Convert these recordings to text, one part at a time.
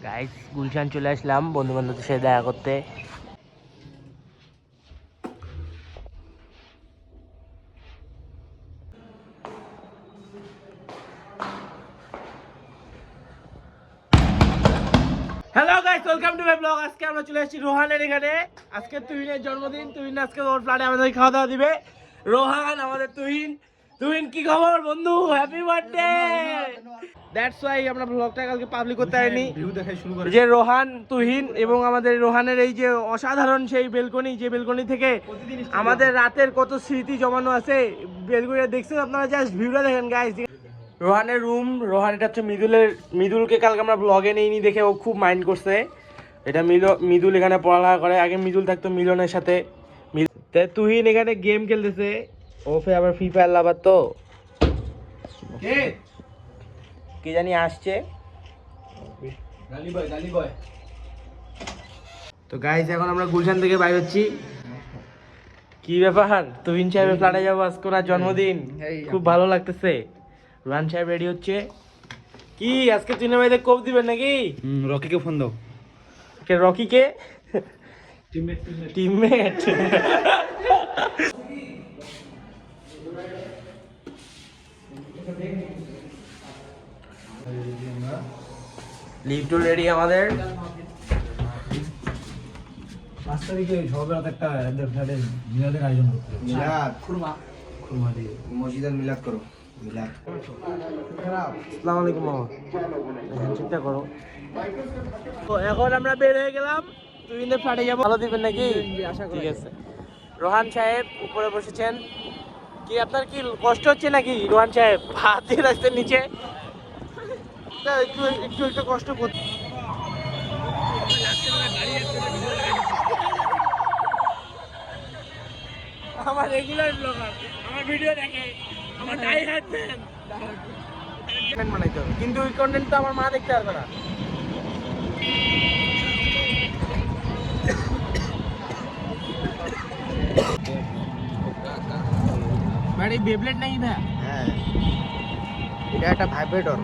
Guys Gulshan চলে আসলাম বন্ধু বান্ধবদের সাথে দেখা করতে। Hello guys, welcome to my blog. আজকে আমরা চলে এসেছি রোহানের এখানে। আজকে তুহিনের জন্মদিন। তুহিন আজকে ওর ফ্ল্যাটে আমাদের খাওয়া দাওয়া দিবে। রোহান আমাদের তুহিন। তুহিন কি খবর বন্ধু? Happy birthday. দ্যাটস ওয়াই আমরা ব্লগটা কালকে পাবলিক করতে পারিনি। যে রোহান, তুহিন এবং আমাদের রোহানের এই যে অসাধারণ সেই বেলকনি, যে বেলকনি থেকে আমাদের রাতের কত স্মৃতি জমানো আছে। বেলকনিটা দেখছেন আপনারা, জাস্ট ভিউটা দেখেন গাইস। রোহানের রুম, রোহান এটা হচ্ছে মৃদুলকে কালকে আমরা ব্লগে নিইনি দেখে ও খুব মাইন্ড করছে। এটা মৃদুল এখানে পড়ালেখা করে। আগে মৃদুল থাকতো মিলনের সাথে। তুহিন এখানে গেম খেলতেছে। ওফে আবার ফ্রি ফায়ার লাভার তো কে জানি আসছে। তো গাইস এখন আমরা গুলশান থেকে বাইর হচ্ছি। কি ব্যাপার, তুহিন সাহেবের ফ্ল্যাটে যাবো আজকে, ওনার জন্মদিন। খুব ভালো লাগতেছে। রোহান সাহেব রেডি হচ্ছে। কি আজকে তুহিনের ভাইদের কোপ দিবেন নাকি? রকিকে ফোন দাও। কে রকি? কে টিমমেট? লিফট রেডি আমাদের। 5 তারিখে সকালবেলা একটা ফ্ল্যাটে মিলাদের আয়োজন করতে হবে। মিলাদ খুরমা দিয়ে মসজিদের মিলাদ করো। মিলাদ আসসালামু আলাইকুম মামা, হ্যান্ডশেকটা করো। তো এখন আমরা বের হয়ে গেলাম, তুহিনের ফ্ল্যাটে যাবো। ভালো দিবেন নাকি? ঠিক আছে। রোহান সাহেব উপরে বসেছেন। কি আপনার কি কষ্ট হচ্ছে নাকি রোহান সাহেব? হাত দিয়ে রাখছেন নিচে। একটু একটু একটু কষ্ট করতে। আমার রেগুলার ব্লগার, আমার ভিডিও দেখে, আমার ডাই হার্ড ফ্যান। কন্টেন্ট বানাইতে হবে, কিন্তু ওই কন্টেন্ট তো আমার মা দেখতে পারবে না। বাড়ি বেবলেট নাই না? হ্যাঁ, এটা একটা ভাইব্রেটর।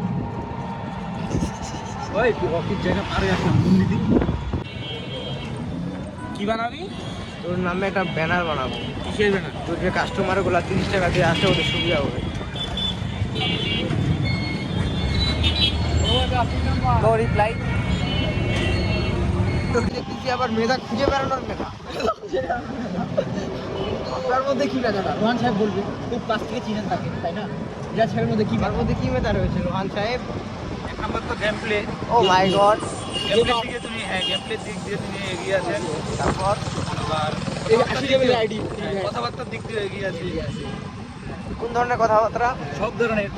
ওই রকির জায়গা পারে আসলাম দুর্নীতি। কি বানাবি? তোর নামে একটা ব্যানার বানাবো। কিসের ব্যানার? তোর যে কাস্টমার গুলা 30 টাকা দিয়ে আসে, ওদের সুবিধা হবে। No reply. তোর দেখতেছি আবার মেধা খুঁজে বেড়ানোর মেধা। আপনার মধ্যে কি মেধাটা? রোহান সাহেব বলবে খুব কাছ থেকে চিনেন তাকে, তাই না? যা সাহেবের মধ্যে কি আপনার মধ্যে কি মেধা রয়েছে রোহান সাহেব? এক নম্বর তো game play. O my god. গেমপ্লের দিকে তুমি, হ্যাঁ গেমপ্লের দিক দিয়ে তুমি এগিয়ে আছেন। তারপর আবার এই 80 লেভেলের আইডি। কথাবার্তার দিক দিয়ে এগিয়ে আছে। কোন ধরনের কথাবার্তা? সব ধরনের,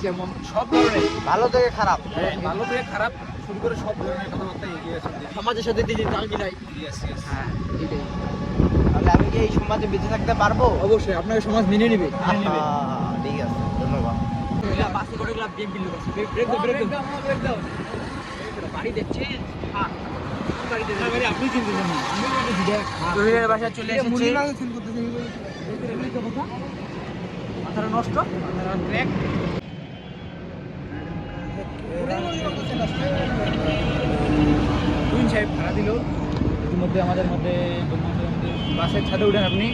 যেমন সব ধরনের, ভালো থেকে খারাপ। ভালো থেকে খারাপ শুরু করে সব ধরনের কথাবার্তা এগিয়ে আছেন। সমাজের সাথে দিদি তাল মিলাই। Yes yes. হ্যাঁ, এটাই। তাহলে আমি কি এই সমাজে বেঁচে থাকতে পারবো? অবশ্যই আপনাকে সমাজ মেনে নেবে। আহা, ঠিক আছে, ধন্যবাদ। তুহিনের বাসায় চলে এসেছি। মাথাটা নষ্ট, তুহিন সাহেব ভাড়া দিল ইতিমধ্যে আমাদের মধ্যে। বাসের ছাদে উঠেন আপনি।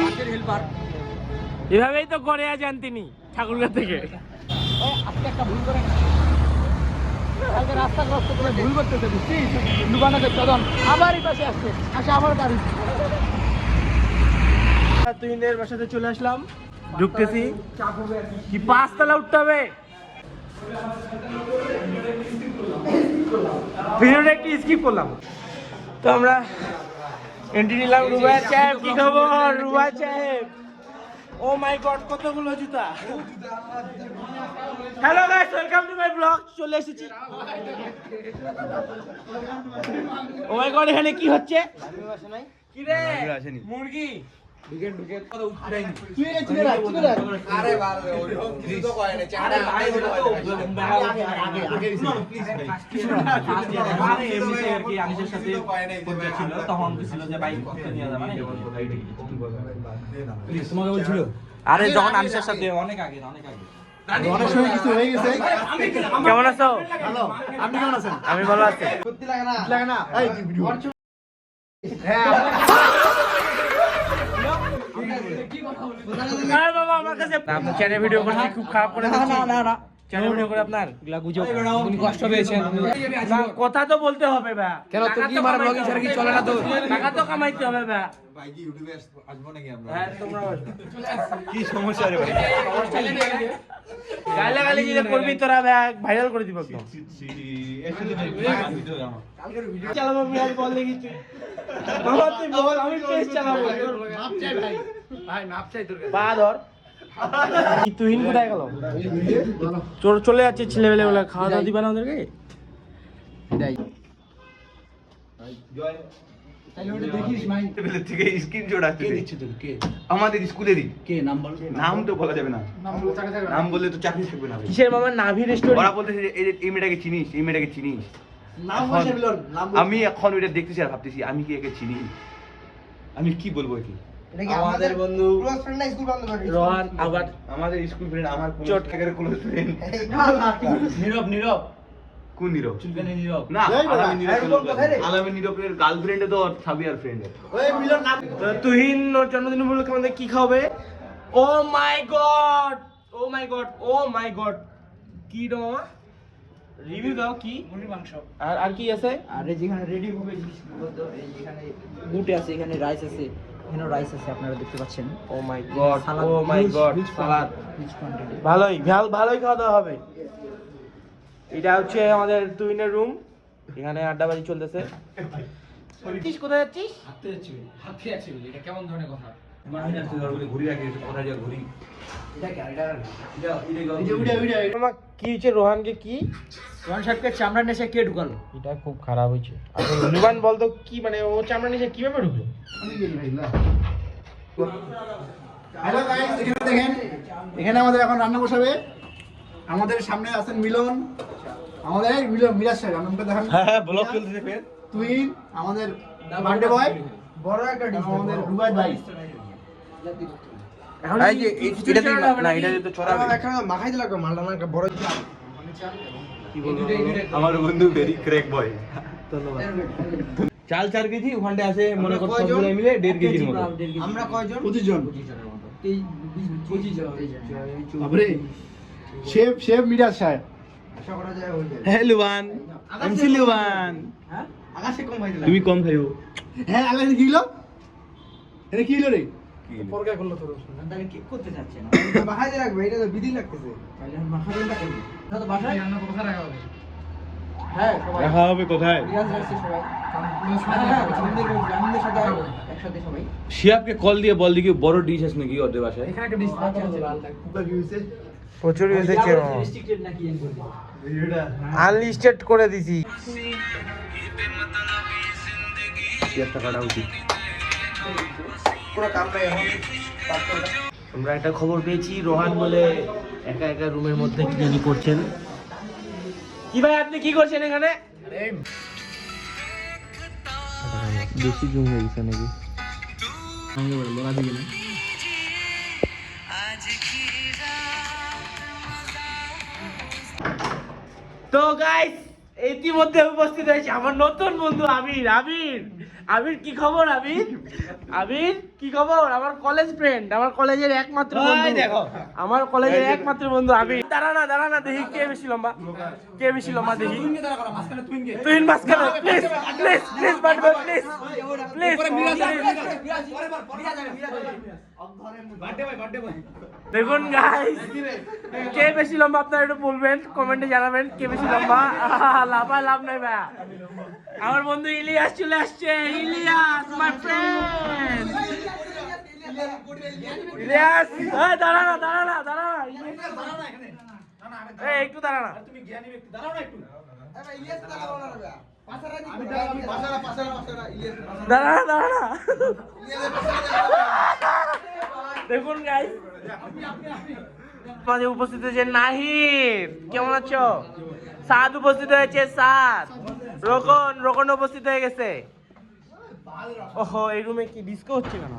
বাসের হেল্পার এভাবেই তো করে যান তিনি ঠাকুরগাঁ থেকে। আজকে একটা ভুল করে কালকে রাস্তা ক্রস করে ভুল করতেছে, বুঝছিস? ডুবানাতে চদন আবার এই পাশে আসছে, আসে আমার গাড়ি। তুহিনের বাসাতে চলে আসলাম, ঢুকতেছি। কি 5 তলা উঠতে হবে? ভিডিওটা একটু স্কিপ করলাম। তো আমরা এন্ট্রি নিলাম। রুবাই সাহেব কি খবর? রুবাই সাহেব, ও মাই গড, কতগুলো জুতা। Hello guys, welcome to my blog. চলে এসেছি। ও মাই গড, এখানে কি হচ্ছে? কি রে মুরগি? তোমাকে বলছিল? আরে যখন আনিসের সাথে অনেক আগে অনেক সময় কিছু হয়ে গেছে। কেমন আছো? ভালো, আপনি কেমন আছেন? আমি ভালো আছি। সত্যি লাগে না লাগে না? এই ভিডিও। হ্যাঁ, আরে বাবা আমার কাছে আপনি চ্যানেল ভিডিও করতে খুব খারাপ করে দিচ্ছি। না। চ্যানেল ভিডিও করে আপনার উনি কষ্ট পেয়েছেন। না, কথা তো বলতে হবে বা কেন তোর কি মারা ব্লগিং ছাড়া কি চলে না তোর? টাকা তো কামাইতে হবে বা ভাই কি ইউটিউবে আসবো নাকি আমরা? হ্যাঁ তোমরা কি সমস্যা রে ভাই? গালাগালি যদি করবি তোরা ভাইরাল করে দিব একদম চালাবো মিরাজ বল দেখি তুই বাবা তুই বল আমি পেজ চালাবো মাপ চাই ভাই। ভাই মাপ চাই তোর কাছে। পা ধর কি তুহিন কোথায় গেল চলে যাচ্ছে ছেলেবেলে বলে খাওয়া দাওয়া দিবা না ওদেরকে বিদায়। জয় তাহলে ওটা দেখিস ভাই। লেভেল থেকে স্ক্রিনশট কে আসছে দিচ্ছে তোর? কে? আমাদের স্কুলেরই। কে নাম বল? নাম তো বলা যাবে না, নাম বল, চাকা চাকা। নাম বললে তো চাকরি থাকবে না ভাই। কিসের মামা নাভি রেস্টুরেন্ট ওরা বলতেছে যে এই মেয়েটাকে চিনিস, এই মেয়েটাকে চিনিস। নাম এখন বলছে মিলন, নাম বল। আমি এখন ওইটা দেখতেছি আর ভাবতেছি আমি কি একে চিনি, আমি কি বলবো একে। এটা কি আমাদের বন্ধু ক্লোজ ফ্রেন্ড না স্কুল বন্ধ করে রোহান আবার আমাদের স্কুল ফ্রেন্ড, আমার কোন চট। টাকার ক্লোজ ফ্রেন্ড। নীরব নীরব। কোন নীরব? চুলকানি নীরব। না, এই বাবা, আলামিন নীরব এরকম কোথায় রে? আলামিন নীরবের গার্লফ্রেন্ডে তো সাবিয়ার ফ্রেন্ড। ওই মিলন নাম। তো তুহিন ওর জন্মদিন উপলক্ষে আমাদের কি খাওয়াবে ও my god O my god O my god কি রে মামা রিভিউ দাও কি মুরগির মাংস। আর কি আছে আরে যেখানে রেডি হবে জিনিসগুলো তো এই যেখানে বুটে আছে, এখানে রাইস আছে, এখানে রাইস আছে আপনারা দেখতে পাচ্ছেন। ও my god O my god salad rich quantity. ভালোই খাওয়া দাওয়া হবে এটা হচ্ছে আমাদের তুহিনের রুম এখানে আড্ডাবাজি চলতেছে কোথায় যাচ্ছিস হাতে যাচ্ছি। হাতে যাচ্ছি বলি, এটা কেমন ধরনের কথা? ঘুরি রাখি কোথায় যা ঘুরি। এটা কি এটা এই যে উড়ে উড়ে। মামা কি হচ্ছে রোহানকে কি রোহন সাহেবকে চামড়া নেশে কে ঢুকালো? এটা খুব খারাপ হয়েছে আসলে রুবান বলতো কি মানে ও চামড়া নিচে কিভাবে ঢুকলো আমি গেলি ভাই না। হ্যালো গাইস, এখানে দেখেন, এখানে আমাদের এখন রান্না বসাবে। আমাদের সামনে আছেন মিলন, আমাদের এই মিলন মিরাজ সাহেব, আমাকে দেখেন। হ্যাঁ ব্লগ চলতেছে ফের। তুই আমাদের বার্থডে বয়, বড় একটা ডিশ আমাদের রুবাই ভাই। এখন এই যে এটা দিয়ে না, এটা দিয়ে তো ছড়াবে। এখানে মাখাই দিলা কো মালটা না একটা বড় কি বলবো আমার বন্ধু ভেরি ক্র্যাক বয়। ধন্যবাদ চাল 4 কেজি, ওখানটা আছে মনে কর সবগুলো মিলে 1.5 কেজির মতো। আমরা কয়জন? 25 জন। 25 জন। বাপরে, শেফ মিরাজ সাহেব। আশা করা যায় হয়ে যাবে। হ্যাঁ লুবান, এমসি লুবান, হ্যাঁ? আকাশে কম হয়ে দিলা। তুমি কম খাইও। হ্যাঁ, আগে কি হলো? এটা কি হলো রে? কি? পরকা করলো তোর। তাহলে কি করতে যাচ্ছেন? মাখাই দিয়ে রাখবে, এটা তো বিধি লাগতেছে। তাহলে মাখাবেনটা কেন? না তো বাসায় রান্না কোথায় রাখা হবে? হ্যাঁ সবাই রাখা হবে কোথায়? রিয়াজ রাখছে সবাই। হ্যাঁ জামিনদের সাথে একসাথে সবাই। শিয়াবকে কল দিয়ে বল দিকে বড় ডিশ আছে নাকি ওদের বাসায়। এখানে একটা ডিশ আছে লাল লাল। প্রচুর এসেছে রেস্ট্রিক্টেড নাকি এন করবে? আনলিস্টেড করে দিছি পেঁয়াজটা কাটা উচিত। পুরো কাম নাই এখন। আমরা একটা খবর পেয়েছি রোহান বলে একা একা রুমের মধ্যে কি জানি করছেন কি ভাই আপনি কি করছেন এখানে বেশি জুম হয়ে গেছে নাকি তো গাইস ইতিমধ্যে উপস্থিত হয়েছে আমার নতুন বন্ধু আবির আবির আবির কি খবর আবির আবির কি খবর আমার কলেজ ফ্রেন্ড আমার কলেজের একমাত্র বন্ধু দেখো। আমার কলেজের একমাত্র বন্ধু আবির দাঁড়া না দেখি কে বেশি লম্বা দেখি তুই মাঝখানে প্লিজ বাট প্লিজ দেখুন গাইস কে বেশি লম্বা আপনারা একটু বলবেন কমেন্টে জানাবেন কে বেশি লম্বা লাভ নাই ভাই আমার বন্ধু ইলিয়াস চলে আসছে ইলিয়াস মাই ফ্রেন্ড ইলিয়াস এই দাঁড়া না এই একটু দাঁড়া না দাঁড়া না দেখুন গাইস মাঝে উপস্থিত হয়েছে নাহির কেমন আছো সাদ উপস্থিত হয়েছে সাদ রোকন উপস্থিত হয়ে গেছে ওহো এই রুমে কি ডিস্কো হচ্ছে কেন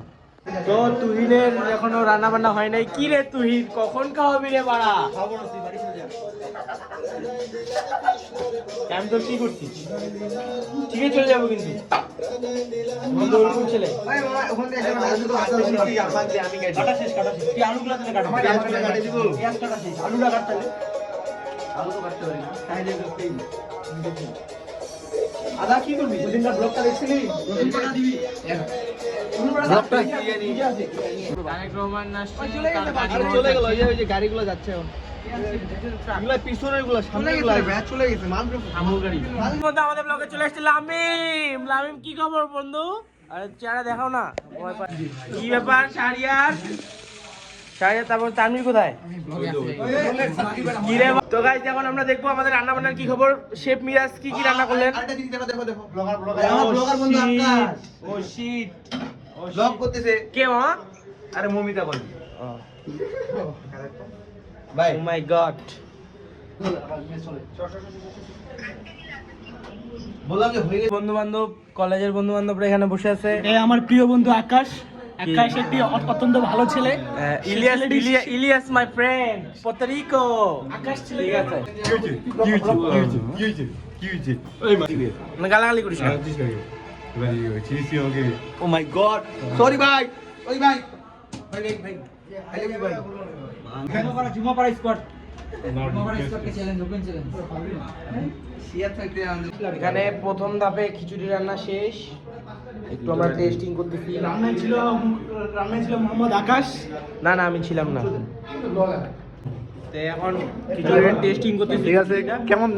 তো তুহিনের এখনো রান্না বান্না হয় নাই। কি রে তুহিন, কখন খাওয়াবি রে বাড়া? আমি তো কি করছি, ঠিকই চলে যাবো কিন্তু বন্ধু ওরকম ছেলে। আদা কি করবি? ওদিনটা ব্লগটা দেখছিলি? ব্লগটা তারেক রহমান আসছে, তার আরে চলে গেল, ওই যে গাড়িগুলো যাচ্ছে এখন। এগুলা পিছনের গুলো, সামনে গুলো চলে গেছে। আমুল গাড়ি। বন্ধু আমাদের ব্লগে চলে এসেছে লামিম। লামিম কি খবর বন্ধু? আরে চেহারা দেখাও না। কি ব্যাপার শাহরিয়ার? শাহরিয়ার, তারপর তানভীর কোথায়? কি রে? তো গাইস এখন আমরা দেখবো আমাদের রান্না বান্নার কি খবর। শেফ মিরাজ কি কি রান্না করলেন? ব্লগার বন্ধু আকাশ ও শিট, ব্লগ করতেছে। কে মামা? আরে মমিতা বল ভাই ও মাই গড। বললাম যে হয়ে গেছে। বন্ধু বান্ধব, কলেজের বন্ধু বান্ধবরা এখানে বসে আছে। আমার প্রিয় বন্ধু আকাশ। আকাশ একটি অত্যন্ত ভালো ছেলে। Ilias my friend, পুর্তরিকো। আকাশ ছেলে ঠিক আছে, না গালাগালি করিস না। ও মাই গড, সরি ভাই। ওই ভাই ভাই ভাই আই লাভ ইউ ভাই। জুমাপাড়া স্পট কে চ্যালেঞ্জ, ওপেন চ্যালেঞ্জ। এখানে প্রথম ধাপে খিচুড়ি রান্না শেষ, একটু আমরা টেস্টিং করতেছি। রান্নায় ছিল মোহাম্মদ আকাশ। না না আমি ছিলাম না। তো এখন খিচুড়ির টেস্টিং করতেছি। ঠিক আছে, কেমন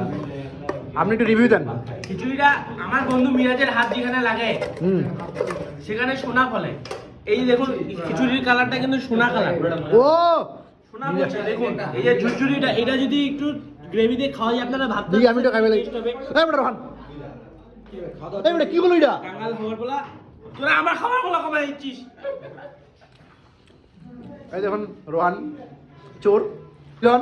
আপনি একটু রিভিউ দেন। খিচুড়িটা আমার বন্ধু মিরাজের হাত যেখানে লাগে সেখানে সোনা ফলে। এই দেখুন খিচুড়ির কালারটা কিন্তু সোনা কালার। ও সোনা বলছে, দেখুন এই যে ঝুরঝুরিটা, এটা যদি একটু গ্রেভি দিয়ে খাওয়া যায় আপনারা ভাবতে দিই, আমি তো খাইবে লাগি। taste হবে। এই বেটা রোহান, এই বেটা কি হলো এটা? কাঙ্গাল খাবার বলা, তোরা আমার খাবার বলা কমাই দিচ্ছিস। এই দেখুন রোহান চোর জন।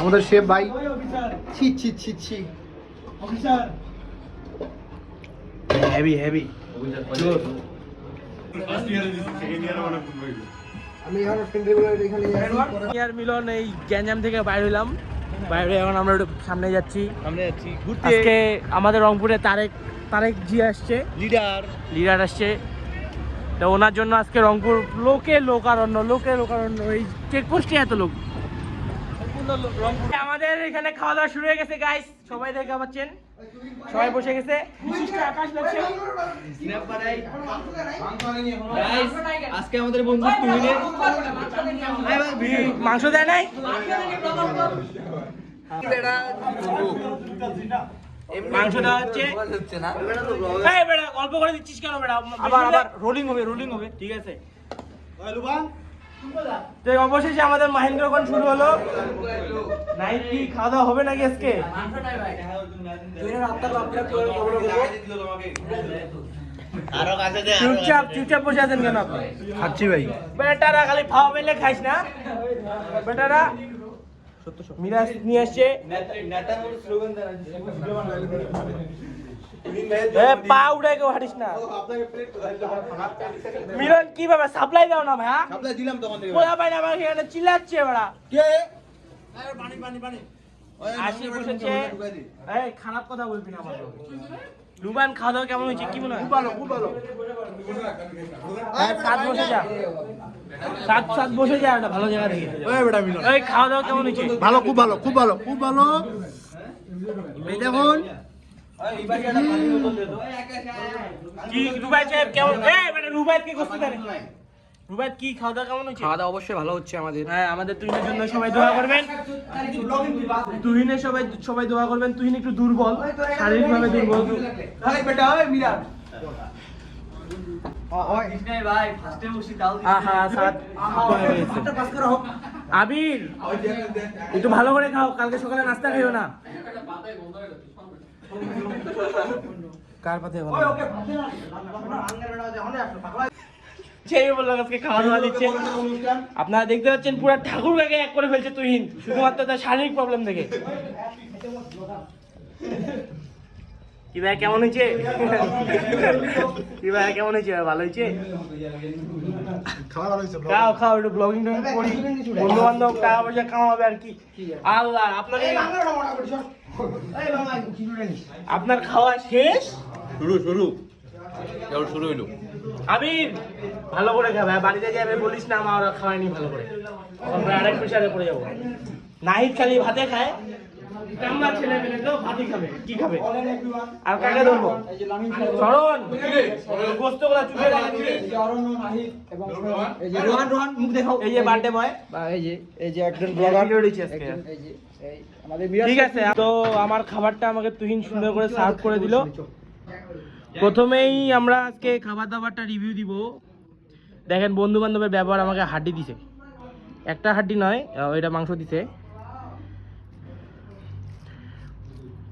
আমাদের শেফ ভাই। ছি ছি ছি ছি। Heavy heavy. আমি এখন এখানে আর মিলন এই গ্যাঞ্জাম থেকে বাইরে হইলাম, বাইরে এখন আমরা একটু সামনে যাচ্ছি। আজকে আমাদের রংপুরে তারেক জি আসছে, লিডার আসছে। তো ওনার জন্য আজকে রংপুর লোকারণ্য এই চেকপোস্টে এত লোক। আমাদের এখানে খাওয়া দাওয়া শুরু হয়ে গেছে গাইস, সবাই দেখা পাচ্ছেন, সবাই বসে গেছে। আজকে আমাদের বন্ধু তুহিনের মাংস দেয় নাই, মাংস দেওয়া হচ্ছে। এই বেটা অল্প করে দিচ্ছিস কেন বেটা? আবার রোলিং হবে। ঠিক আছে। তো অবশেষে আমাদের মাহেন্দ্রগঞ্জ শুরু হলো। নাইট কি খাওয়া দাওয়া হবে নাকি আজকে? চুপচাপ বসে আছেন কেন আপনি? খাচ্ছি ভাই। বেটারা খালি ফাওয়া পেলে খাইস না। বেটারা মিরাজ নিয়ে আসছে। পা উড়ে কেউ হাঁটিস না। মিলন কি ভাবে সাপ্লাই দাও না ভাইয়া? সাপ্লাই দিলাম তখন থেকে। কোথা পাই না আমার এখানে চিল্লাচ্ছে বেড়া। কে? পানি আসি বসেছে। এই খারাপ কথা বলবি না আমার। লুবান খাওয়া দাওয়া কেমন হয়েছে কি মনে হয়? খুব ভালো। সাত বসে যা, সাত বসে যা একটা ভালো জায়গা থেকে। ওই বেটা মিলন। এই খাওয়া দাওয়া কেমন হয়েছে? ভালো, খুব ভালো। এই দেখুন কি রুবাই সাহেব কেমন? এই বেটা রুবাইত কি করতে পারে? রুবাইত কি খাওয়া দাওয়া কেমন হয়েছে? খাওয়া দাওয়া অবশ্যই ভালো হচ্ছে আমাদের। হ্যাঁ, আমাদের তুহিনের জন্য সবাই দোয়া করবেন। তুহিনের সবাই দোয়া করবেন। তুহিন একটু দুর্বল, শারীরিকভাবে দুর্বল। আবির একটু ভালো করে খাও, কালকে সকালে নাস্তা খাইও না। কার পাতে সেই বললো আজকে খাওয়া দাওয়া দিচ্ছে। আপনারা দেখতে পাচ্ছেন পুরো ঠাকুর কাকে এক করে ফেলছে তুহিন, শুধুমাত্র তার শারীরিক প্রবলেম থেকে। কি ভাই কেমন হয়েছে? কি ভাই কেমন হয়েছে? ভালো হয়েছে? খাও খাও, একটু ব্লগিং করি, বন্ধু বান্ধব টাকা পয়সা কামাবে আর কি। আল্লাহ আপনার খাওয়া শেষ? শুরু এবার শুরু হইলো। আবির ভালো করে খাবে, বাড়িতে যাবে বলিস না আমার খাওয়াইনি ভালো করে, আমরা আরেক প্রেশারে পড়ে যাবো। নাহিদ খালি ভাতে খায়, আমরা ছেলে মেলে তো ভাতই খাবে, কি খাবে? আর কাকে ধরবো? শরণ গোস্ত গুলা চুষে এবং এই যে রোহান মুখ দেখাও। এই যে বার্থডে বয়, এই যে একজন ব্লগার রয়েছে এই যে আমাদের ঠিক আছে। তো আমার খাবারটা আমাকে তুহিন সুন্দর করে সার্ভ করে দিল। প্রথমেই আমরা আজকে খাবার দাবারটা রিভিউ দিব। দেখেন বন্ধু বান্ধবের ব্যবহার, আমাকে হাড্ডি দিছে, একটা হাড্ডি নয়, এটা মাংস দিছে।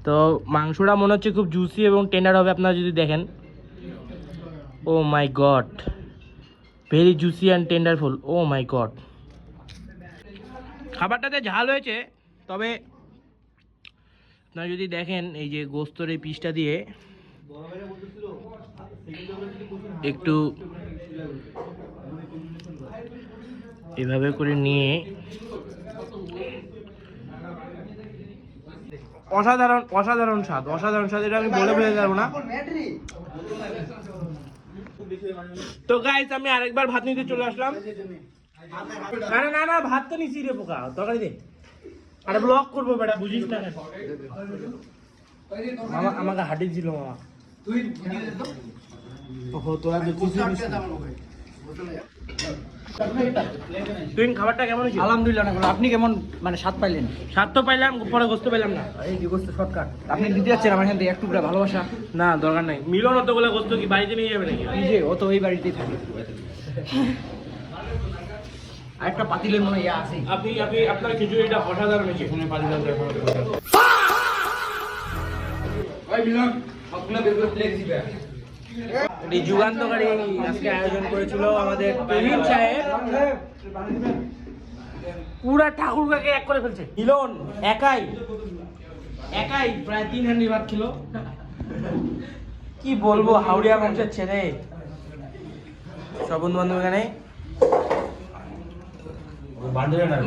তো মাংসটা মনে হচ্ছে খুব জুসি এবং টেন্ডার হবে আপনারা যদি দেখেন। Oh my God, very juicy and tenderful, oh my God. খাবারটাতে ঝাল হয়েছে, তবে আপনারা যদি দেখেন এই যে গোস্তর এই পিসটা দিয়ে একটু এভাবে করে নিয়ে অসাধারণ অসাধারণ স্বাদ, অসাধারণ স্বাদ, এটা আমি বলে বোঝাতে পারবো না। তো গাইস আমি আরেকবার ভাত নিতে চলে আসলাম। না না না, ভাত তো নিছি রে পোকা, তরকারি দে। আরে ব্লগ করবো বেটা, বুঝিস না কেন? মামা আমাকে হাড্ডি দিল মামা। ওহো তোরা তুই খাবারটা কেমন হয়েছে? আলহামদুলিল্লাহ না, আপনি কেমন মানে স্বাদ পাইলেন? স্বাদ তো পাইলাম, পরে গোস্ত পাইলাম না। এই যে গোস্ত শর্টকাট আপনি দিতে যাচ্ছেন আমার এখান থেকে একটু করে ভালোবাসা। না দরকার নাই, মিলন অতগুলো গোস্ত কি বাড়িতে নিয়ে যাবে নাকি? এই যে ও তো ওই বাড়িতেই থাকে। আরেকটা পাতিলের মনে ইয়া আছে। আপনি আপনি আপনার খিচুড়িটা অসাধারণ হয়েছে। এই যুগান্তকারী আজকে আয়োজন করেছিল আমাদের তুহিন সাহেব, পুরা ঠাকুরকে এক করে ফেলছে। মিলন একাই একাই প্রায় 3 হান্ডি ভাত ছিল। কি বলবো, হাওড়িয়া বংশের ছেলে। সব বন্ধু বান্ধব এখানে।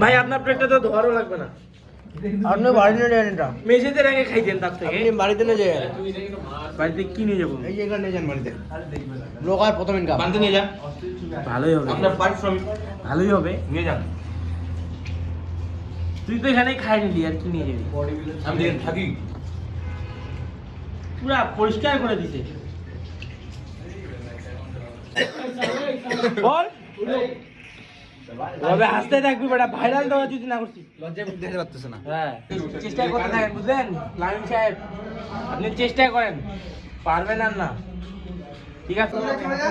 ভাই আপনার প্লেটটা তো ধোয়ারও লাগবে না, আপনি বাড়িতে নিয়ে যান এটা। মেঝেতে রেখে খাইতেন তার থেকে। আপনি বাড়িতে নিয়ে যান। বাড়িতে কি নিয়ে যাবো? এই যে এখানে নিয়ে যান বাড়িতে। ব্লগার প্রথম ইনকাম। বানতে নিয়ে যান, ভালোই হবে, আপনার পারিশ্রমিক ভালোই হবে। নিয়ে যান। তুই তো এখানেই খাই নিলি, আর কি নিয়ে যাবি? আমি এখানে থাকি। পুরা পরিষ্কার করে দিছে। বল তবে হাসতে থাকবি বেটা, ভাইরাল দেওয়া যদি না করছিস। লজ্জায় মুখ দেখাতে পারতেছে না। হ্যাঁ চেষ্টা করতে থাকেন, বুঝলেন লামিন সাহেব? আপনি চেষ্টা করেন, পারবেন আর না। ঠিক আছে,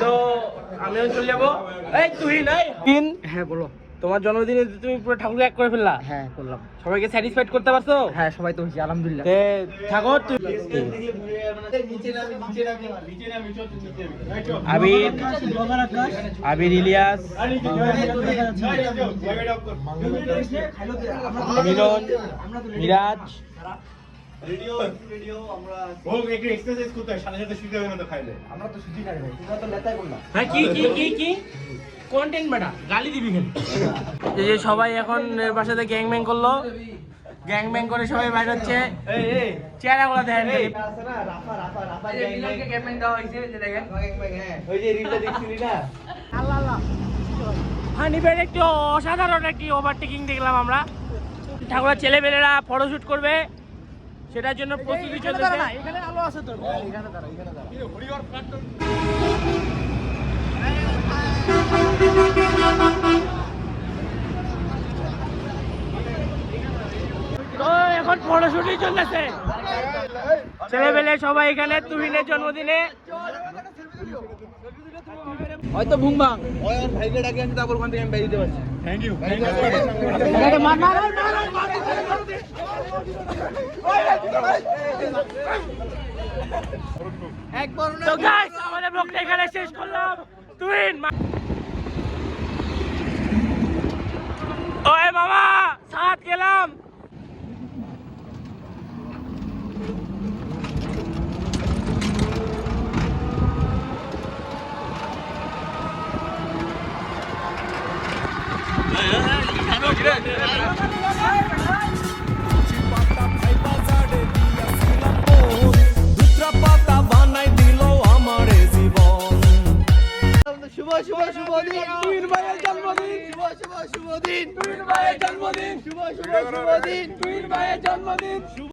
তো আমিও চলে যাবো। এই তুই নাই তিন, হ্যাঁ বলো। তোমার জন্মদিনে তুমি পুরো ঠাকুর এক করে ফেললা। হ্যাঁ করলাম। সবাইকে স্যাটিসফাইড করতে পারছো? হ্যাঁ সবাই তো হয়েছে আলহামদুলিল্লাহ। থাকো তুই। আবির, আবির ইলিয়াস, মিলন, মিরাজ, হ্যাঁ কি কি কি কি কন্টেন্ট বেটা, গালি দিবি কেন? এই যে সবাই এখন এর বাসাতে গ্যাং ব্যাং করলো, গ্যাং ব্যাং করে সবাই বাইরে হচ্ছে। চেহারা গুলো দেখেন, হানিফের একটু অসাধারণ একটি ওভারটেকিং দেখলাম আমরা। ঠাকুরের ছেলেমেয়েরা ফটোশুট করবে, সেটার জন্য প্রস্তুতি চলছে। এখানে আলো আছে তো, তো এখন ফটোশুটই চলতেছে। ছেলেবেলে সবাই এখানে তুহিনের জন্মদিনে। হয়তো ভুংবাং। ভাইকে ডাকে আনছি, তারপর ওখান থেকে আমি বেরিয়ে দিতে পারছি। Thank you. তো গাইস আমাদের ব্লগটা এখানে শেষ করলাম। তুহিন ওই মামা সাথ গেলাম। জন্মদিন, তুহিন ভাইয়ের জন্মদিন, শুভ শুভ শুভ দিন, তুহিন ভাইয়ের জন্মদিন।